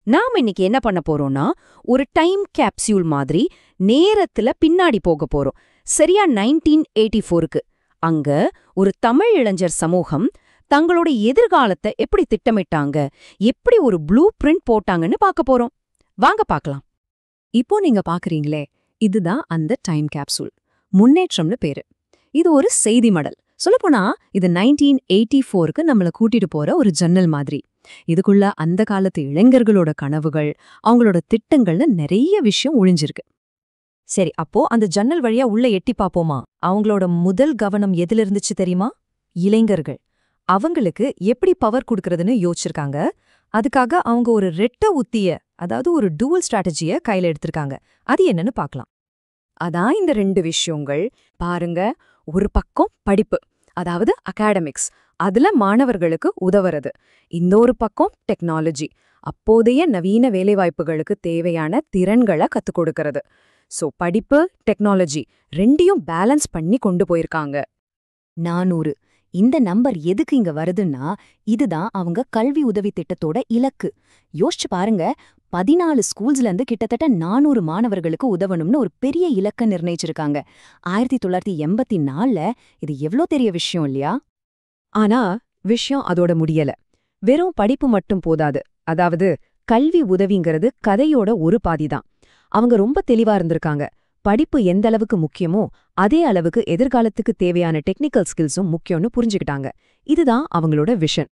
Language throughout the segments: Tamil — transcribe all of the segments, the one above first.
நாம இன்னைக்கு என்ன பண்ண போறோம்னா, ஒரு டைம் கேப்சியூல் மாதிரி நேரத்துல பின்னாடி போக போறோம். சரியா 1984க்கு. அங்க ஒரு தமிழ் இளைஞர் சமூகம் தங்களோட எதிர்காலத்தை எப்படி திட்டமிட்டாங்க, எப்படி ஒரு ப்ளூ பிரிண்ட் போட்டாங்கன்னு பார்க்க போறோம். வாங்க பார்க்கலாம். இப்போ நீங்க பாக்குறீங்களே, இதுதான் அந்த டைம் கேப்சூல். முன்னேற்றம்னு பேரு. இது ஒரு செய்தி மடல். சொல்லப்போனா இது 1984க்கு நம்மள கூட்டிட்டு போற ஒரு ஜன்னல் மாதிரி. இதுக்குள்ள அந்த காலத்து இளைஞர்களோட கனவுகள், அவங்களோட திட்டங்கள்னு நிறைய விஷயம் ஒளிஞ்சிருக்கு. சரி, அப்போ அந்த ஜன்னல் வழியா உள்ள எட்டி பாப்போமா? அவங்களோட முதல் கவனம் எதுல இருந்துச்சு தெரியுமா? இளைஞர்கள். அவங்களுக்கு எப்படி பவர் கொடுக்கறதுன்னு யோசிச்சிருக்காங்க. அதுக்காக அவங்க ஒரு ரெட்ட உத்திய, அதாவது ஒரு டூவல் ஸ்ட்ராட்டஜிய கையில எடுத்திருக்காங்க. அது என்னன்னு பார்க்கலாம். அதான் இந்த ரெண்டு விஷயங்கள். பாருங்க, ஒரு பக்கம் படிப்பு, அதாவது அகாடமிக்ஸ், அதுல மாணவர்களுக்கு உதவுறது. இன்னொரு பக்கம் டெக்னாலஜி, அப்போதைய நவீன வேலைவாய்ப்புகளுக்கு தேவையான திறன்களை கத்துக் கொடுக்கறது. சோ படிப்பு, டெக்னாலஜி ரெண்டையும் பேலன்ஸ் பண்ணி கொண்டு போயிருக்காங்க. 400 இந்த நம்பர் எதுக்கு இங்க வருதுன்னா, இதுதான் அவங்க கல்வி உதவி திட்டத்தோட இலக்கு. யோசிச்சு பாருங்க, 14 ஸ்கூல்ஸ்ல இருந்து கிட்டத்தட்ட 400 மாணவர்களுக்கு உதவணும்னு ஒரு பெரிய இலக்க நிர்ணயிச்சிருக்காங்க. 1984ல இது எவ்ளோ பெரிய விஷயம் இல்லையா? ஆனா விஷயம் அதோட முடியல. வெறும் படிப்பு மட்டும் போதாது. அதாவது கல்வி உதவிங்கிறது கதையோட ஒரு பாதிதான். அவங்க ரொம்ப தெளிவா இருந்திருக்காங்க. படிப்பு எந்த அளவுக்கு முக்கியமோ அதே அளவுக்கு எதிர்காலத்துக்கு தேவையான டெக்னிக்கல் ஸ்கில்ஸும் முக்கியம்னு புரிஞ்சுக்கிட்டாங்க. இதுதான் அவங்களோட விஷன்.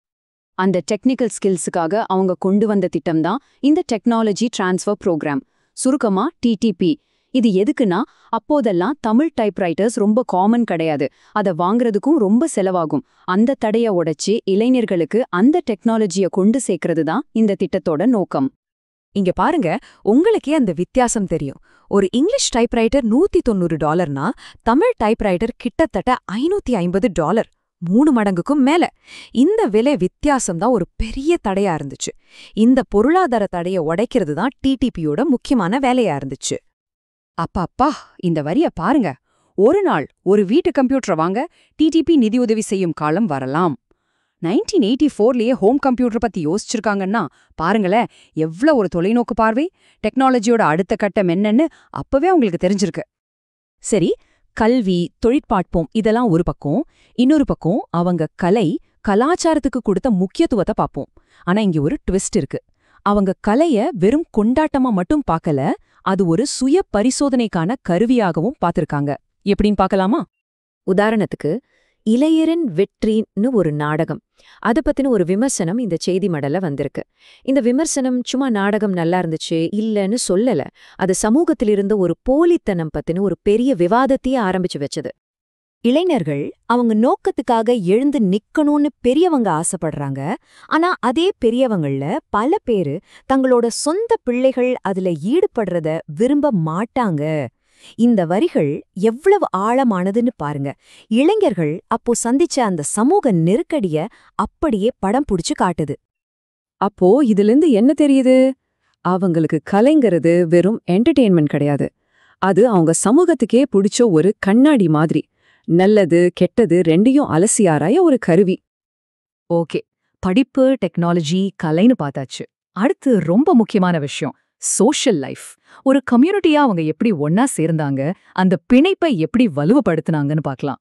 அந்த டெக்னிக்கல் ஸ்கில்ஸுக்காக அவங்க கொண்டு வந்த திட்டம் தான் இந்த டெக்னாலஜி டிரான்ஸ்ஃபர் ப்ரோக்ராம், சுருக்கமா டிடிபி. இது எதுக்குன்னா, அப்போதெல்லாம் தமிழ் டைப்ரைட்டர்ஸ் ரொம்ப காமன் கிடையாது. அதை வாங்குறதுக்கும் ரொம்ப செலவாகும். அந்த தடைய உடைச்சு இளைஞர்களுக்கு அந்த டெக்னாலஜியை கொண்டு சேர்க்கறது தான் இந்த திட்டத்தோட நோக்கம். இங்க பாருங்க, உங்களுக்கே அந்த வித்தியாசம் தெரியும். ஒரு இங்கிலீஷ் டைப்ரைட்டர் $190னா, தமிழ் டைப்ரைட்டர் கிட்டத்தட்ட $550, 3 மடங்குக்கும் மேல. இந்த விலை வித்தியாசம் தான் ஒரு பெரிய தடையா இருந்துச்சு. இந்த பொருளாதார தடைய உடைக்கிறது தான் டிடிபியோட முக்கியமான வேலையா இருந்துச்சு. அப்பா, இந்த வரிய பாருங்க. ஒரு நாள் ஒரு வீட்டு கம்ப்யூட்டர் வாங்க டிடிபி நிதியுதவி செய்யும் காலம் வரலாம். 1984லயே ஹோம் கம்ப்யூட்டர் பத்தி யோசிச்சிருக்காங்கன்னா பாருங்களேன், எவ்ளோ ஒரு தொலைநோக்கு பார்வை. டெக்னாலஜியோட அடுத்த கட்டம் என்னன்னு அப்பவே உங்களுக்கு தெரிஞ்சிருக்கு. சரி, கல்வி, தொழிற்பாட்போம் இதெல்லாம் ஒரு பக்கம். இன்னொரு பக்கம் அவங்க கலாச்சாரத்துக்கு கொடுத்த முக்கியத்துவத்தை பார்ப்போம். ஆனா இங்க ஒரு ட்விஸ்ட் இருக்கு. அவங்க கலைய வெறும் கொண்டாட்டமா மட்டும் பார்க்கல, அது ஒரு சுய பரிசோதனைக்கான கருவியாகவும் பார்த்திருக்காங்க. எப்படின்னு பார்க்கலாமா? உதாரணத்துக்கு, இளையரின் வெற்றின்னு ஒரு நாடகம். அதை பத்தின ஒரு விமர்சனம் இந்த செய்தி மடல்ல வந்திருக்கு. இந்த விமர்சனம் சும்மா நாடகம் நல்லா இருந்துச்சு இல்லன்னு சொல்லல. அது சமூகத்திலிருந்த ஒரு போலித்தனம் பத்தின ஒரு பெரிய விவாதத்தையே ஆரம்பிச்சு வச்சது. இளைஞர்கள் அவங்க நோக்கத்துக்காக எழுந்து நிக்கணும்னு பெரியவங்க ஆசைப்படுறாங்க. ஆனா அதே பெரியவங்கள பல பேரு தங்களோட சொந்த பிள்ளைகள் அதுல ஈடுபடுறத விரும்ப மாட்டாங்க. இந்த வரிகள் எவ்வளவு ஆழமானதுன்னு பாருங்க. இளைஞர்கள் அப்போ சந்திச்ச அந்த சமூக நெருக்கடிய அப்படியே படம் புடிச்சு காட்டுது. அப்போ இதிலிருந்து என்ன தெரியுது? அவங்களுக்கு கலைங்கிறது வெறும் என்டர்டெயின்மெண்ட் கிடையாது. அது அவங்க சமூகத்துக்கே பிடிச்ச ஒரு கண்ணாடி மாதிரி. நல்லது கெட்டது ரெண்டையும் அலசி ஆராய ஒரு கருவி. ஓகே, படிப்பு, டெக்னாலஜி, கலைன்னு பார்த்தாச்சு. அடுத்து ரொம்ப முக்கியமான விஷயம், சோஷியல் லைஃப். ஒரு கம்யூனிட்டியா அவங்க எப்படி ஒன்னா சேர்ந்தாங்க, அந்த பிணைப்பை எப்படி வலுவப்படுத்தினாங்கன்னு பார்க்கலாம்.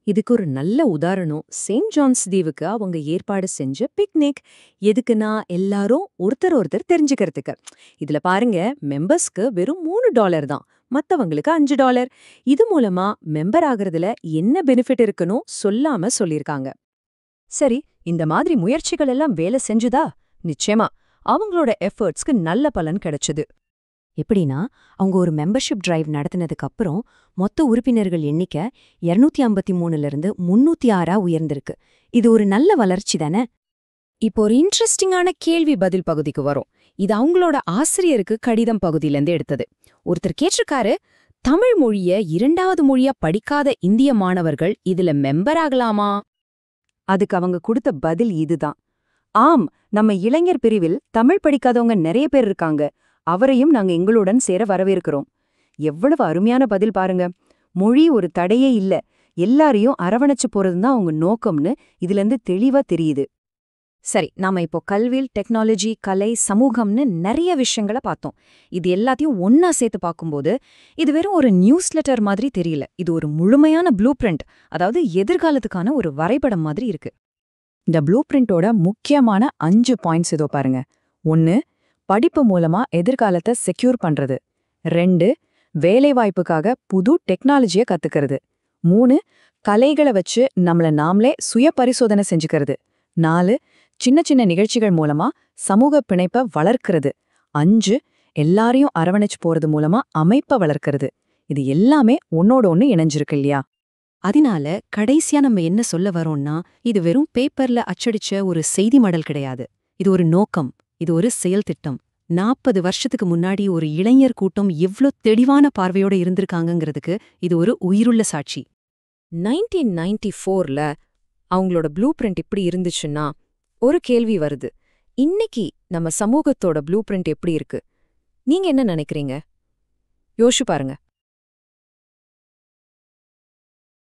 இதுக்கு ஒரு நல்ல உதாரணம் செயின்ட் ஜான்ஸ் தீவுக்கு அவங்க ஏற்பாடு செஞ்ச பிக்னிக். எதுக்குன்னா, எல்லாரும் ஒருத்தர் தெரிஞ்சுக்கிறதுக்கு. இதுல பாருங்க, மெம்பர்ஸ்க்கு வெறும் $3 தான், மத்தவங்களுக்கு $5. இது மூலமா மெம்பர் ஆகுறதுல என்ன பெனிஃபிட் இருக்குன்னு சொல்லாம சொல்லிருக்காங்க. சரி, இந்த மாதிரி முயற்சிகள் எல்லாம் வேலை செஞ்சுதா? நிச்சயமா அவங்களோட எஃபர்ட்ஸ்க்கு நல்ல பலன் கிடைச்சது. எப்படின்னா, அவங்க ஒரு மெம்பர்ஷிப் டிரைவ் நடத்தினதுக்கு அப்புறம் மொத்த உறுப்பினர்கள் எண்ணிக்கை 253லிருந்து 306 உயர்ந்திருக்கு. இது ஒரு நல்ல வளர்ச்சி தானே? இப்போ ஒரு இன்ட்ரெஸ்டிங்கான கேள்வி பதில் பகுதிக்கு வரும். இது அவங்களோட ஆசிரியருக்கு கடிதம் பகுதியிலேருந்து எடுத்தது. ஒருத்தர் கேட்டிருக்காரு, தமிழ் மொழிய 2வது மொழியா படிக்காத இந்திய மாணவர்கள் இதுல மெம்பர் ஆகலாமா? அதுக்கு அவங்க கொடுத்த பதில் இதுதான். ஆம், நம்ம இளைஞர் பிரிவில் தமிழ் படிக்காதவங்க நிறைய பேர் இருக்காங்க. அவரையும் நாங்க எங்களுடன் சேர வரவேற்கிறோம். எவ்வளவு அருமையான பதில் பாருங்க. மொழி ஒரு தடையே இல்ல, எல்லாரையும் அரவணைச்சு போறதுதான் அவங்க நோக்கம்னு இதுல இருந்து தெளிவா தெரியுது. சரி, நாம இப்போ கல்வியில் டெக்னாலஜி, கலை, சமூகம்னு நிறைய விஷயங்கள பார்த்தோம். இது எல்லாத்தையும் ஒண்ணா சேர்த்து பார்க்கும்போது, இது வெறும் ஒரு நியூஸ் லெட்டர் மாதிரி தெரியல. இது ஒரு முழுமையான ப்ளூ பிரிண்ட், அதாவது எதிர்காலத்துக்கான ஒரு வரைபடம் மாதிரி இருக்கு. இந்த ப்ளூ பிரிண்டோட முக்கியமான 5 பாயிண்ட்ஸ் இதோ பாருங்க. 1. படிப்பு மூலமா எதிர்காலத்தை செக்யூர் பண்றது. 2. வேலைவாய்ப்புக்காக புது டெக்னாலஜியை கத்துக்கிறது. 3. கலைகளை வச்சு நம்மள நாமளே சுய பரிசோதனை செஞ்சுக்கிறது. 4. சின்ன சின்ன நிகழ்ச்சிகள் மூலமா சமூக பிணைப்பை வளர்க்கிறது. 5. எல்லாரையும் அரவணைச்சு போறது மூலமா அமைப்பை வளர்க்கிறது. இது எல்லாமே ஒன்னோட ஒன்னு இணைஞ்சிருக்கு இல்லையா? அதனால கடைசியா நம்ம என்ன சொல்ல வரோம்னா, இது வெறும் பேப்பர்ல அச்சடிச்ச ஒரு செய்தி மடல் கிடையாது. இது ஒரு நோக்கம், இது ஒரு செயல் திட்டம். 40 வருஷத்துக்கு முன்னாடி ஒரு இளைஞர் கூட்டம் எவ்ளோ தெளிவான பார்வையோட இருந்திருக்காங்கங்கிறதுக்கு இது ஒரு உயிருள்ள சாட்சி. 1994ல அவங்களோட ப்ளூ பிரிண்ட் இப்படி இருந்துச்சுன்னா, ஒரு கேள்வி வருது. இன்னைக்கு நம்ம சமூகத்தோட ப்ளூ பிரிண்ட் எப்படி இருக்கு? நீங்க என்ன நினைக்கிறீங்க? யோசிச்சு பாருங்க.